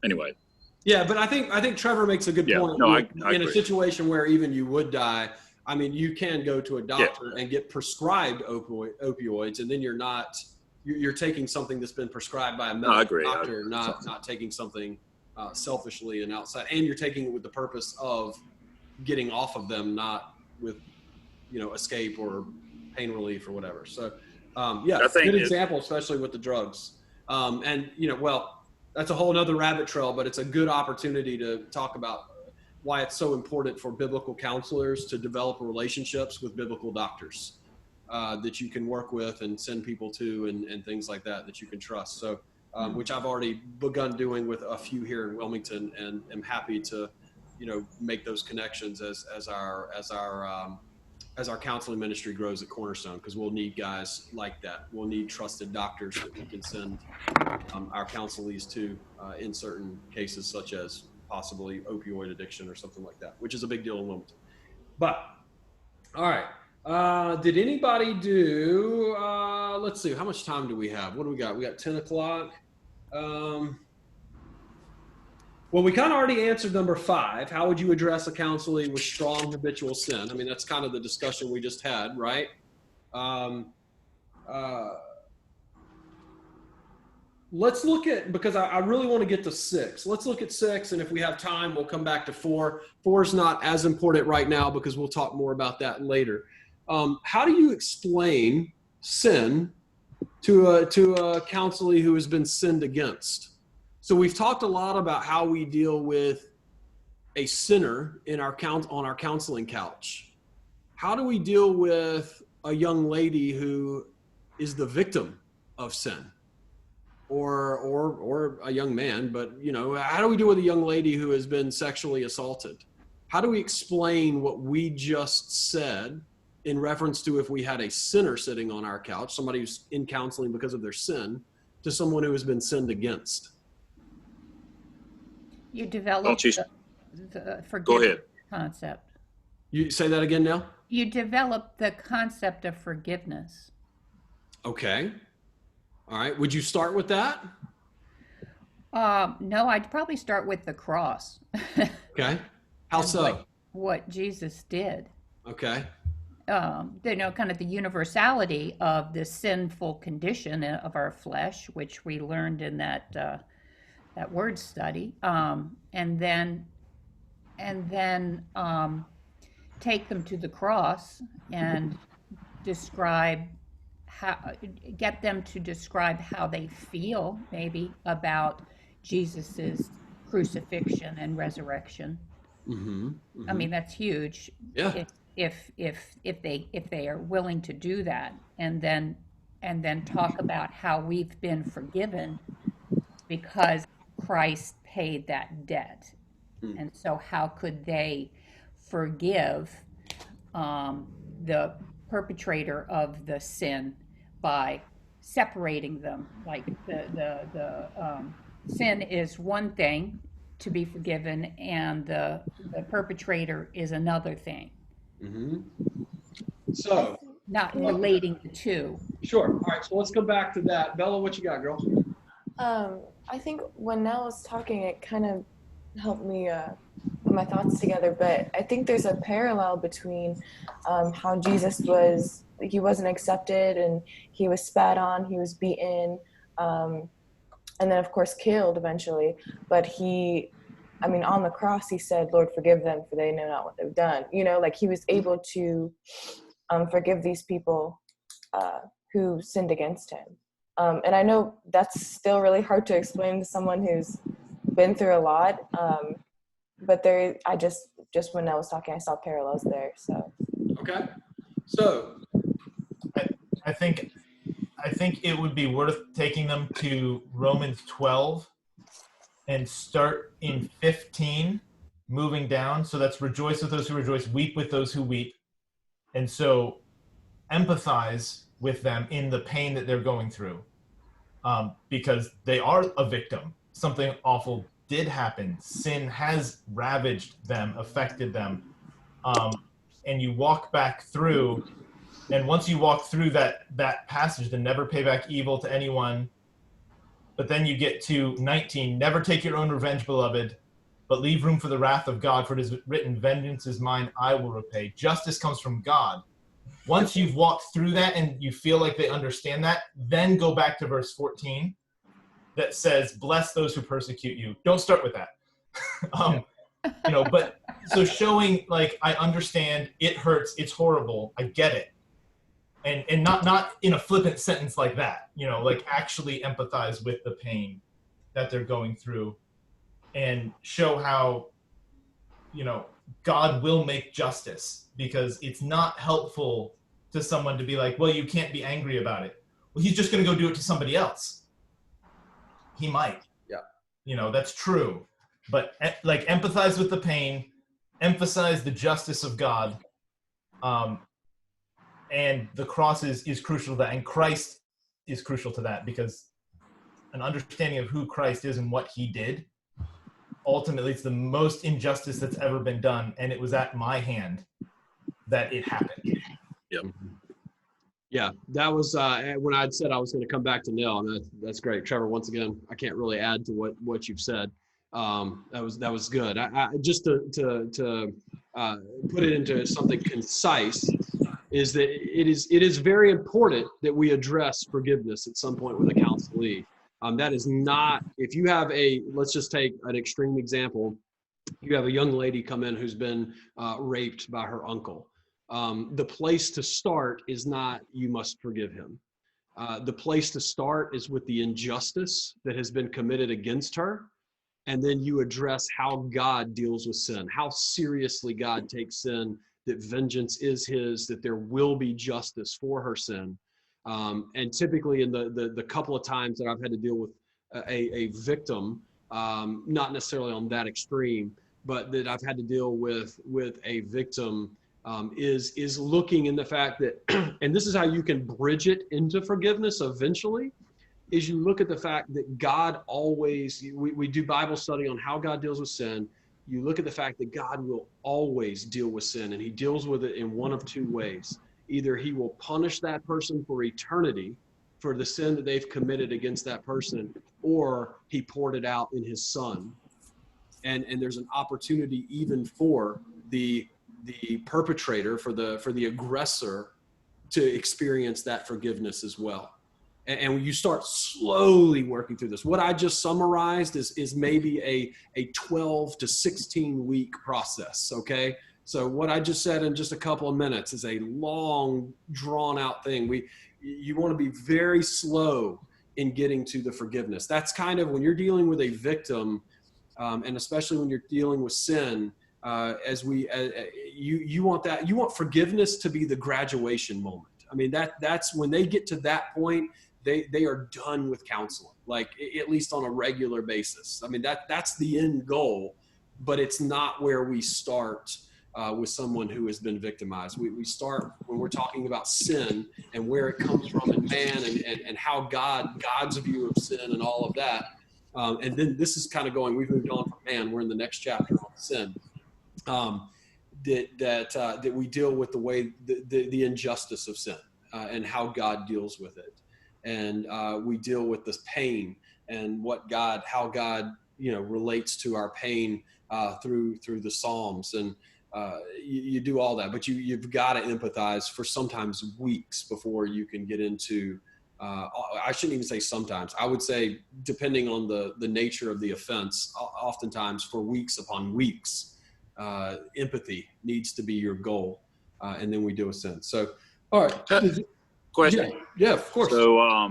Anyway. Yeah, but I think Trevor makes a good point. No, I in agree. A situation where even you would die, I mean, you can go to a doctor and get prescribed opioids, and then you're taking something that's been prescribed by a medical doctor, not taking something selfishly and outside, and you're taking it with the purpose of getting off of them, not with escape or pain relief or whatever. So I think good example, especially with the drugs. That's a whole nother rabbit trail, but it's a good opportunity to talk about why it's so important for biblical counselors to develop relationships with biblical doctors that you can work with and send people to and things like that you can trust. So, which I've already begun doing with a few here in Wilmington, and am happy to, make those connections as our counseling ministry grows at Cornerstone, because we'll need guys like that. We'll need trusted doctors that we can send our counselees to in certain cases, such as possibly opioid addiction or something like that, which is a big deal in Wilmington. But, all right. Did anybody do, let's see, how much time do we have? What do we got? We got 10 o'clock. Well, we kind of already answered number 5. How would you address a counselee with strong habitual sin? I mean, that's kind of the discussion we just had, right? Let's look at, because I really want to get to 6. Let's look at 6, and if we have time, we'll come back to 4. 4 is not as important right now because we'll talk more about that later. How do you explain sin to a counselee who has been sinned against? So we've talked a lot about how we deal with a sinner in on our counseling couch. How do we deal with a young lady who is the victim of sin, or a young man? But how do we deal with a young lady who has been sexually assaulted? How do we explain what we just said in reference to if we had a sinner sitting on our couch, somebody who's in counseling because of their sin, to someone who has been sinned against? You develop Don't you- the Go forgiveness ahead. concept. You say that again now? You develop the concept of forgiveness. Okay. All right. Would you start with that? No, I'd probably start with the cross. Okay. How And so? What Jesus did. Okay. Kind of the universality of the sinful condition of our flesh, which we learned in that word study, and then take them to the cross and get them to describe how they feel, maybe, about Jesus's crucifixion and resurrection. Mm-hmm. Mm-hmm. I mean, that's huge. Yeah. If they are willing to do that, and then talk about how we've been forgiven because Christ paid that debt. And so how could they forgive the perpetrator of the sin by separating them? Like the sin is one thing to be forgiven, and the perpetrator is another thing. Mm-hmm. So, Not relating the two. sure. All right. So let's come back to that. Bella, what you got, girl? I think when Nell was talking, it kind of helped me put my thoughts together. But I think there's a parallel between how Jesus he wasn't accepted, and he was spat on, he was beaten, and then of course killed eventually. But on the cross, he said, "Lord, forgive them, for they know not what they've done." Like he was able to forgive these people who sinned against him. And I know that's still really hard to explain to someone who's been through a lot. But I just when I was talking, I saw parallels there. So. Okay. So, I think it would be worth taking them to Romans 12 and start in 15, moving down. So that's rejoice with those who rejoice, weep with those who weep. And so empathize with them in the pain that they're going through, because they are a victim. Something awful did happen. Sin has ravaged them, affected them. And you walk back through, and once you walk through that passage, to never pay back evil to anyone, but then you get to 19, never take your own revenge, beloved, but leave room for the wrath of God, for it is written, vengeance is mine, I will repay. Justice comes from God. Once you've walked through that and you feel like they understand that, then go back to verse 14 that says, bless those who persecute you. Don't start with that. But so showing, like, I understand, it hurts, it's horrible, I get it. And not in a flippant sentence like that, like actually empathize with the pain that they're going through, and show how, God will make justice, because it's not helpful to someone to be like, well, you can't be angry about it. Well, he's just going to go do it to somebody else. He might. Yeah. That's true. But like, empathize with the pain, emphasize the justice of God. And the cross is crucial to that, and Christ is crucial to that, because an understanding of who Christ is and what he did, ultimately it's the most injustice that's ever been done, and it was at my hand that it happened. Yep. Yeah, that was when I'd said I was going to come back to Nell, and that's great, Trevor. Once again, I can't really add to what you've said. That was good. I just to put it into something concise. is that it is very important that we address forgiveness at some point with a counselee. That is not, if you have let's just take an extreme example. You have a young lady come in who's been raped by her uncle. The place to start is not, you must forgive him. The place to start is with the injustice that has been committed against her. And then you address how God deals with sin, how seriously God takes sin, that vengeance is his, that there will be justice for her sin. And typically in the couple of times that I've had to deal with a victim, not necessarily on that extreme, but that I've had to deal with a victim, is looking in the fact that, and this is how you can bridge it into forgiveness eventually, is you look at the fact that God always, we do Bible study on how God deals with sin. You look at the fact that God will always deal with sin, and he deals with it in one of two ways. Either he will punish that person for eternity for the sin that they've committed against that person, or he poured it out in his son. And there's an opportunity even for the perpetrator, for the aggressor, to experience that forgiveness as well. And you start slowly working through this. What I just summarized is maybe a 12 to 16 week process, okay? So what I just said in just a couple of minutes is a long, drawn out thing. You want to be very slow in getting to the forgiveness. That's kind of when you're dealing with a victim, and especially when you're dealing with sin, you want forgiveness to be the graduation moment. I mean, that's when they get to that point, they are done with counseling, like at least on a regular basis. I mean, that's the end goal, but it's not where we start with someone who has been victimized. We start when we're talking about sin and where it comes from in man, and how God's view of sin and all of that. And then this is kind of we've moved on from man. We're in the next chapter on sin. That we deal with the way the injustice of sin and how God deals with it. And we deal with this pain and how God, relates to our pain through the Psalms, and you do all that. But you've got to empathize for sometimes weeks before you can get into. I shouldn't even say sometimes. I would say, depending on the nature of the offense, oftentimes for weeks upon weeks, empathy needs to be your goal, and then we deal with sin. So, all right. Question. Yeah, of course. So,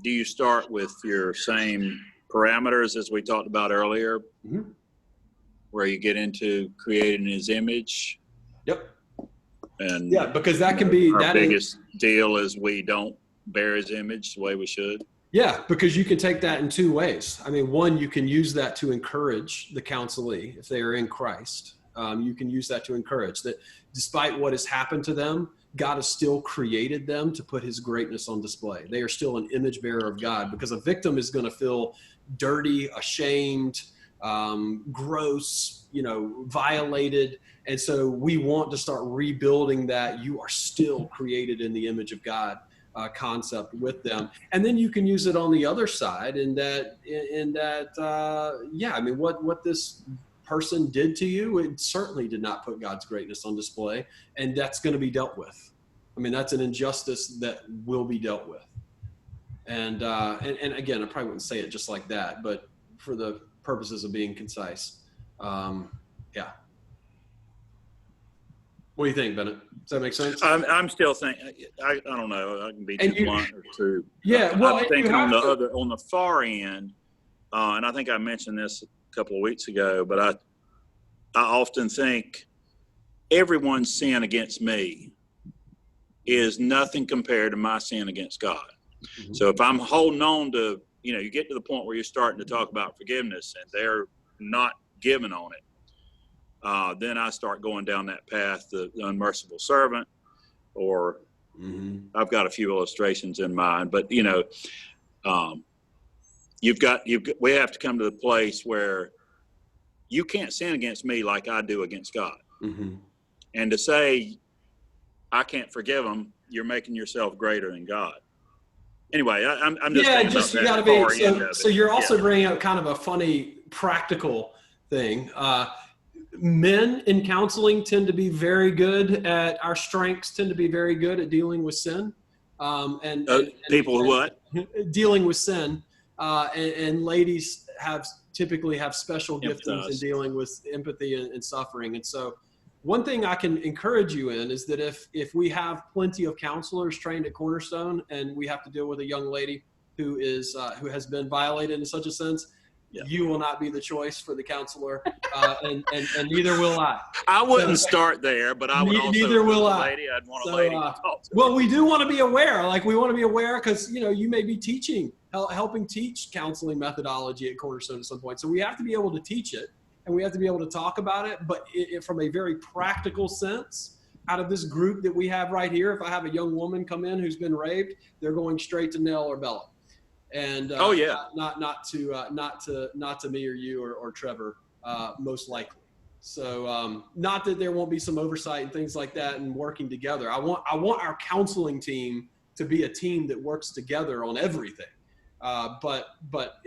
do you start with your same parameters as we talked about earlier, Mm-hmm. where you get into creating his image? Yep. And yeah, because that can be our biggest deal is we don't bear his image the way we should. Yeah, because you can take that in two ways. I mean, one, you can use that to encourage the counselee if they are in Christ. You can use that to encourage that despite what has happened to them, God has still created them to put his greatness on display. They are still an image bearer of God, because a victim is going to feel dirty, ashamed, gross, violated. And so we want to start rebuilding that you are still created in the image of God concept with them. And then you can use it on the other side in that, I mean, what this person did to you, it certainly did not put God's greatness on display, and that's going to be dealt with. I mean, that's an injustice that will be dealt with. And again, I probably wouldn't say it just like that, but for the purposes of being concise, yeah. What do you think, Bennett? Does that make sense? I'm still thinking. I don't know. I can be too blunt or too. Yeah. Well, I'm thinking on the far end, and I think I mentioned this a couple of weeks ago, but I often think everyone's sin against me is nothing compared to my sin against God. Mm-hmm. So if I'm holding on to, you get to the point where you're starting to talk about forgiveness and they're not giving on it, then I start going down that path, the unmerciful servant, or mm-hmm. I've got a few illustrations in mind, but we have to come to the place where you can't sin against me like I do against God. Mm-hmm. And to say, I can't forgive them, you're making yourself greater than God. Anyway, I'm just you got to be. So you're also bringing up kind of a funny practical thing. men in counseling tend to be very good at, our strengths tend to be very good at dealing with sin. And People who what? dealing with sin, and ladies typically have special giftings in dealing with empathy and suffering. And so one thing I can encourage you in is that if we have plenty of counselors trained at Cornerstone and we have to deal with a young lady who has been violated in such a sense, you will not be the choice for the counselor, and neither will I. I wouldn't start there, but I would also. Neither will I. I'd want a lady to talk to. Well, we do want to be aware. Like, we want to be aware because you may be helping teach counseling methodology at Cornerstone at some point. So we have to be able to teach it, and we have to be able to talk about it. But from a very practical sense, out of this group that we have right here, if I have a young woman come in who's been raped, they're going straight to Nell or Bella. And not to me or you or Trevor, most likely. So not that there won't be some oversight and things like that and working together. I want our counseling team to be a team that works together on everything. But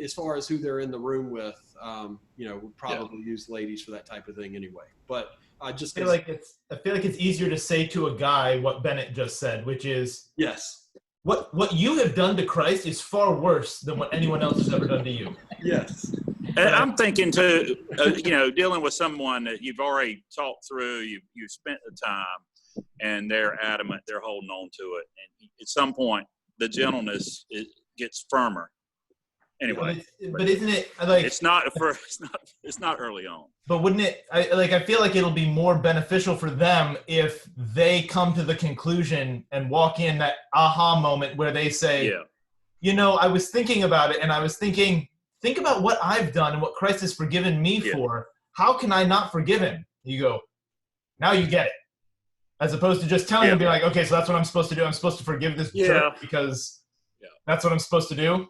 as far as who they're in the room with, we'll probably use ladies for that type of thing anyway. But I feel like it's easier to say to a guy what Bennett just said, which is yes. What you have done to Christ is far worse than what anyone else has ever done to you. Yes. And I'm thinking too, dealing with someone that you've already talked through, you've spent the time, and they're adamant, they're holding on to it. And at some point, the gentleness gets firmer. Anyway, but isn't it like it's not early on. But wouldn't it? I feel like it'll be more beneficial for them if they come to the conclusion and walk in that aha moment where they say, I was thinking about it, and I was thinking, think about what I've done and what Christ has forgiven me for. How can I not forgive him? You go, now you get it. As opposed to just telling him, be like, okay, so that's what I'm supposed to do. I'm supposed to forgive this jerk because that's what I'm supposed to do.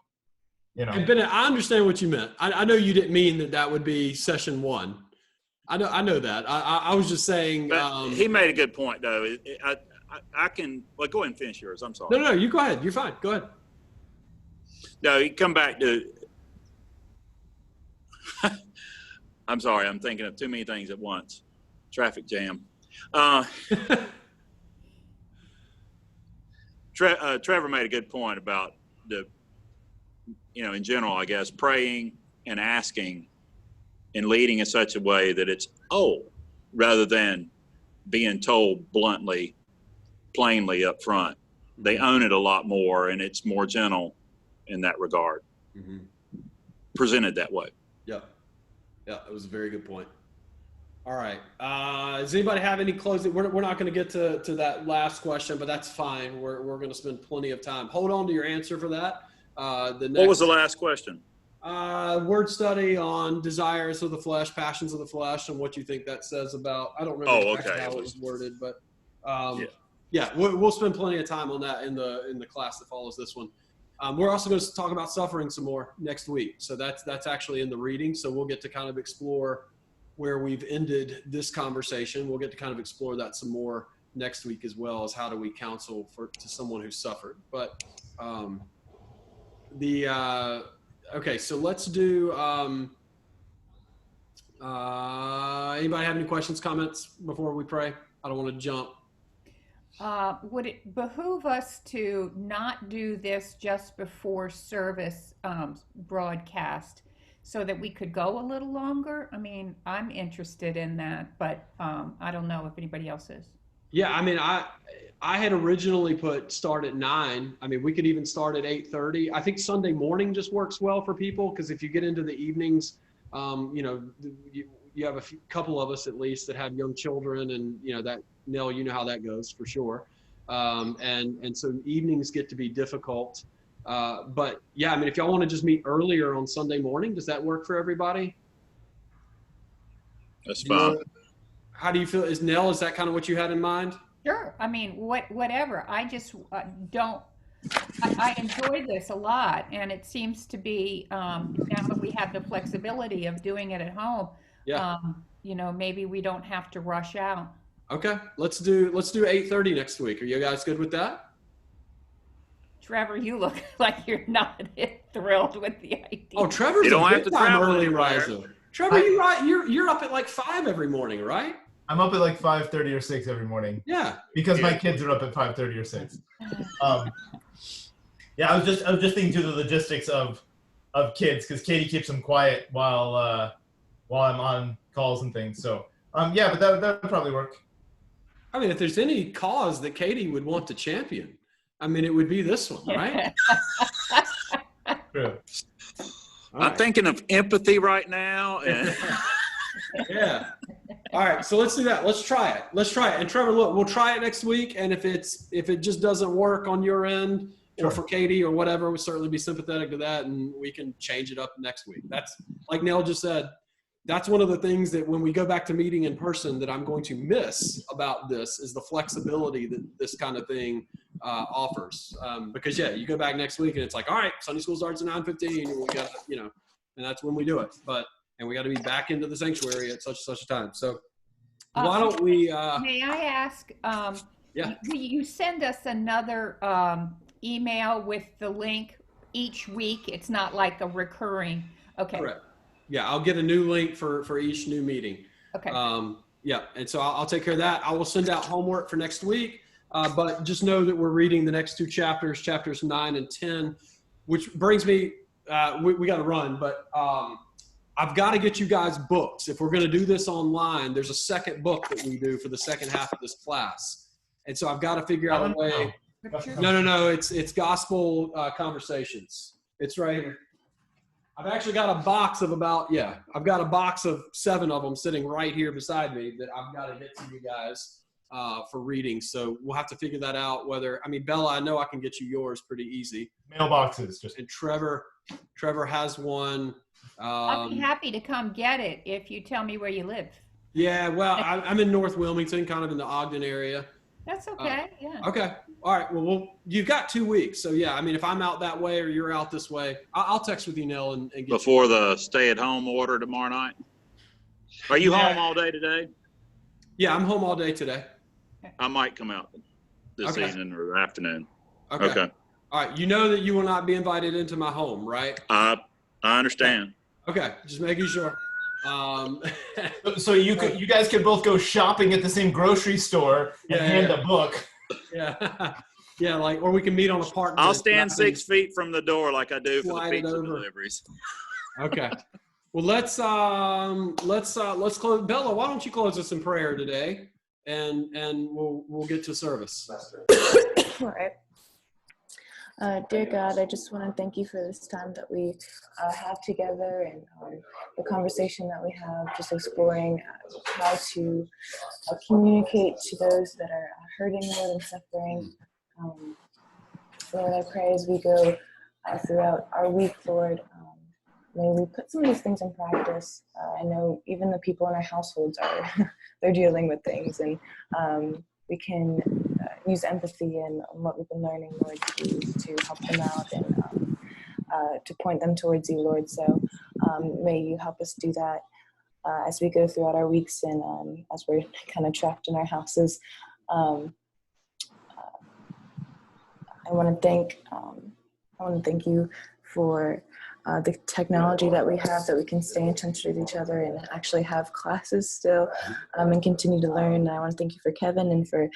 And Bennett, I understand what you meant. I know you didn't mean that would be session one. I know that. I was just saying. But he made a good point, though. I can. Well, go ahead and finish yours. I'm sorry. No, you go ahead. You're fine. Go ahead. No, you come back to. I'm sorry. I'm thinking of too many things at once. Traffic jam. Trevor made a good point about in general, I guess, praying and asking and leading in such a way that it's rather than being told bluntly, plainly up front. They own it a lot more, and it's more gentle in that regard. Mm-hmm. Presented that way. Yeah, that was a very good point. All right. Does anybody have any closing? We're not going to get to that last question, but that's fine. We're going to spend plenty of time. Hold on to your answer for that. What was the last question? Word study on desires of the flesh, passions of the flesh, and what you think that says about. I don't remember exactly how it was worded, but we'll spend plenty of time on that in the class that follows this one. We're also going to talk about suffering some more next week, so that's actually in the reading. So we'll get to kind of explore where we've ended this conversation. We'll get to kind of explore that some more next week, as well as how do we counsel to someone who's suffered. But okay, so let's do, anybody have any questions, comments before we pray? I don't want to jump. Would it behoove us to not do this just before service broadcast so that we could go a little longer? I mean, I'm interested in that, but I don't know if anybody else is. Yeah, I mean, I had originally put start at 9. I mean, we could even start at 8:30. I think Sunday morning just works well for people, because if you get into the evenings, you have a couple of us at least that have young children, and that Nell, you know how that goes for sure. And so evenings get to be difficult. But yeah, I mean, if y'all want to just meet earlier on Sunday morning, does that work for everybody? That's fine. How do you feel? Is that kind of what you had in mind? Sure. I mean, whatever. I just I enjoy this a lot, and it seems to be now that we have the flexibility of doing it at home. Yeah. Maybe we don't have to rush out. Okay, let's do 8:30 next week. Are you guys good with that? Trevor, you look like you're not thrilled with the idea. Oh, Trevor's a big time early riser. Trevor, you're up at like 5 every morning, right? I'm up at like 5:30 or 6 every morning. Yeah. Because my kids are up at 5:30 or 6. Yeah, I was just thinking through the logistics of kids, because Katie keeps them quiet while I'm on calls and things. So yeah, but that would probably work. I mean, if there's any cause that Katie would want to champion, I mean, it would be this one, right? True. I'm thinking of empathy right now. And Yeah. All right, so let's do that. Let's try it. And Trevor, look, we'll try it next week. And if it just doesn't work on your end, or for Katie or whatever, we'll certainly be sympathetic to that, and we can change it up next week. That's like Nell just said. That's one of the things that when we go back to meeting in person that I'm going to miss about this is the flexibility that this kind of thing offers. Because you go back next week and it's like, all right, Sunday school starts at 9:15, and we got, and that's when we do it. And we got to be back into the sanctuary at such a time. So why don't we? May I ask? Yeah. Will you send us another email with the link each week? It's not like a recurring. Okay. Correct. Yeah, I'll get a new link for each new meeting. Okay. Yeah, and so I'll take care of that. I will send out homework for next week, but just know that we're reading the next 2 chapters, chapters 9 and 10, which brings me. We got to run, but I've got to get you guys books. If we're going to do this online, there's a second book that we do for the second half of this class, and so I've got to figure out a way. No. It's Gospel Conversations. It's right here. I've actually got a box of I've got a box of 7 of them sitting right here beside me that I've got to get to you guys for reading. So we'll have to figure that out. Bella, I know I can get you yours pretty easy. Mailboxes, And Trevor has one. I'll be happy to come get it if you tell me where you live. Yeah, well, I'm in North Wilmington, kind of in the Ogden area. That's okay. Yeah. Okay. All right. Well, you've got 2 weeks. So, yeah, I mean, if I'm out that way or you're out this way, I'll text with you, Nell, and get before the stay-at-home order tomorrow night. Are you home all day today? Yeah, I'm home all day today. I might come out this evening or afternoon. Okay. All right. You know that you will not be invited into my home, right? I understand. Okay. Just making sure. So you guys could both go shopping at the same grocery store and hand a book. Yeah. Yeah, or we can meet on a park. I'll stand 6 feet from the door like I do for the pizza deliveries. Okay. Well, let's close. Bella, why don't you close us in prayer today, and we'll get to service. All right. Dear God, I just want to thank you for this time that we have together, and the conversation that we have, just exploring how to communicate to those that are hurting, Lord, and suffering. Lord, I pray as we go throughout our week, Lord, may we put some of these things in practice. I know even the people in our households they're dealing with things, and we can use empathy and what we've been learning, Lord, to help them out and to point them towards you, Lord. So may you help us do that as we go throughout our weeks and as we're kind of trapped in our houses. I want to thank you for the technology that we have, that we can stay in touch with each other and actually have classes still and continue to learn. And I want to thank you for Kevin and for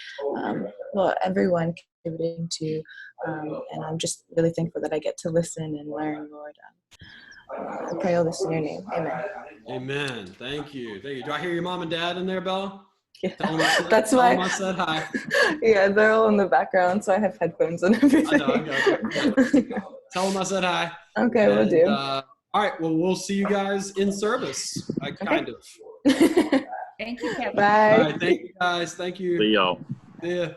everyone contributing to, and I'm just really thankful that I get to listen and learn, Lord. I pray all this in your name. Amen. Amen. Thank you. Do I hear your mom and dad in there, Bella? Yeah. That's why I said hi. Yeah, they're all in the background, so I have headphones and everything. I know. Tell them I said hi. Okay, we'll do. All right. Well, we'll see you guys in service. Kind of. Thank you, Kevin. Bye. All right. Thank you, guys. Thank you. See y'all. See ya.